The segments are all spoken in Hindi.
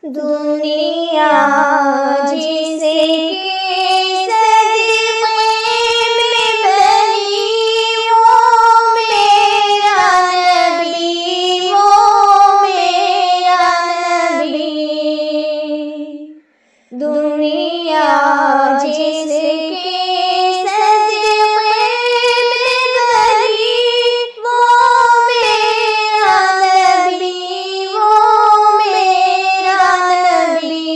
दुनिया जिसे के सदक़े में बनी, वो मेरा नबी, वो मेरा नबी। दुनिया जिसे के सदक़े में बनी, वो मेरा नबी, वो मेरा नबी।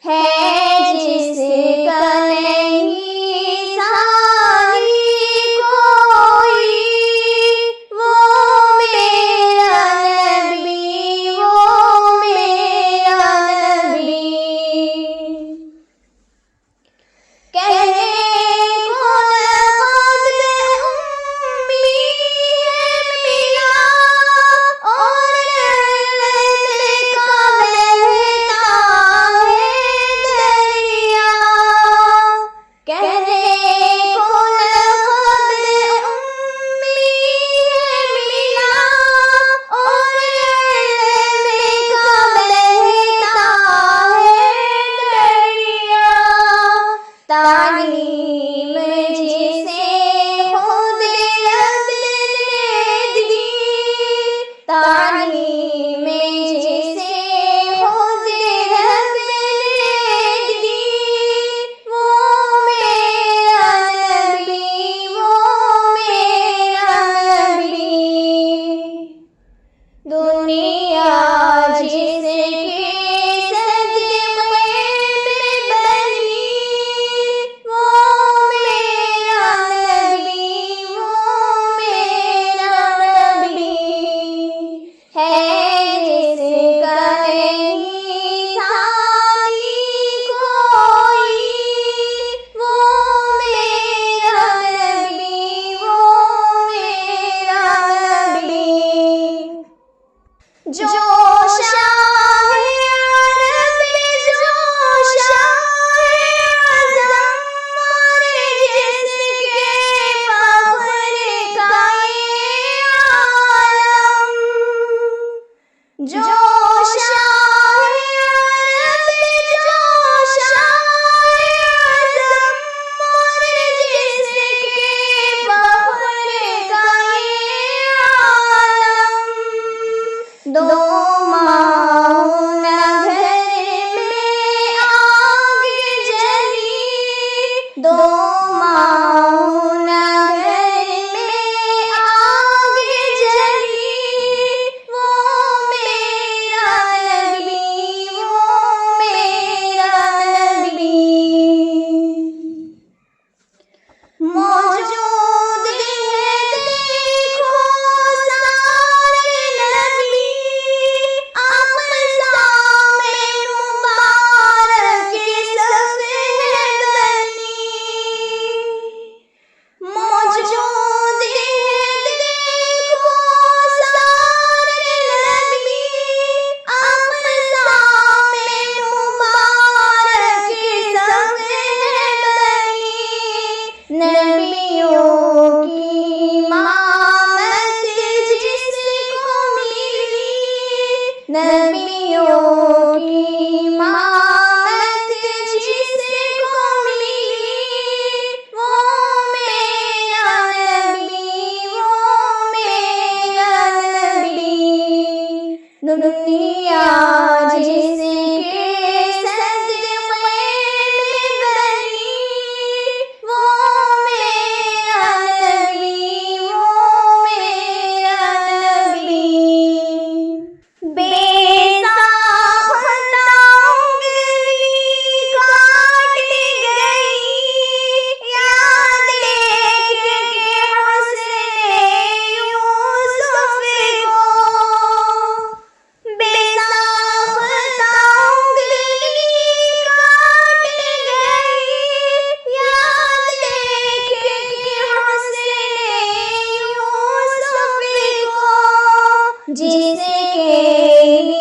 है जिसका नहीं सानी कोई, वो मेरा नबी, वो मेरा नबी। कहने को लक़द उम्मी है मिला, और रहमत का बहता है दरिया। कहने को लक़द उम्मी है मिला, और रहमत का बहता है दरिया। तालीम जिसे खुद रब ने दी, तालीम जिसे खुद रब ने दी, वो मेरा नबी, वो मेरा नबी। दुनिया जिसे के सदक़े में बनी, वो मेरा नबी, वो मेरा नबी। है जिसका नहीं सानी कोई, वो मेरा नबी, वो मेरा नबी। जो शाह अरब, जो शाह आज़म, और जिसके फ़ख्र का ये आलम। जो शाह अरब, जो शाह आज़म, और जिसके फ़ख्र का ये आलम। दो माहुना घर में आग जली, दो माहुना घर में आग जली, वो मेरा नबी, वो मेरा नबी। मौजूद है देखो सारे नबी, अक़सा में मुबारक सफ़ है बनी। मौजूद है देखो सारे नबी, अक़सा में मुबारक सफ़ है बनी। नबियों की इमामत जिसको मिली, नबियों की इमामत जिसको मिली, वो मेरा नबी, वो मेरा नबी। दुनिया जिसे के सदक़े में बनी, वो मेरा नबी, वो मेरा नबी। बेसाख्ता उंगली काट गई, याद देख के हुस्न यूसुफ को। बेसाख्ता उंगली काट गई, याद देख के हुस्न यूसुफ को। जिसके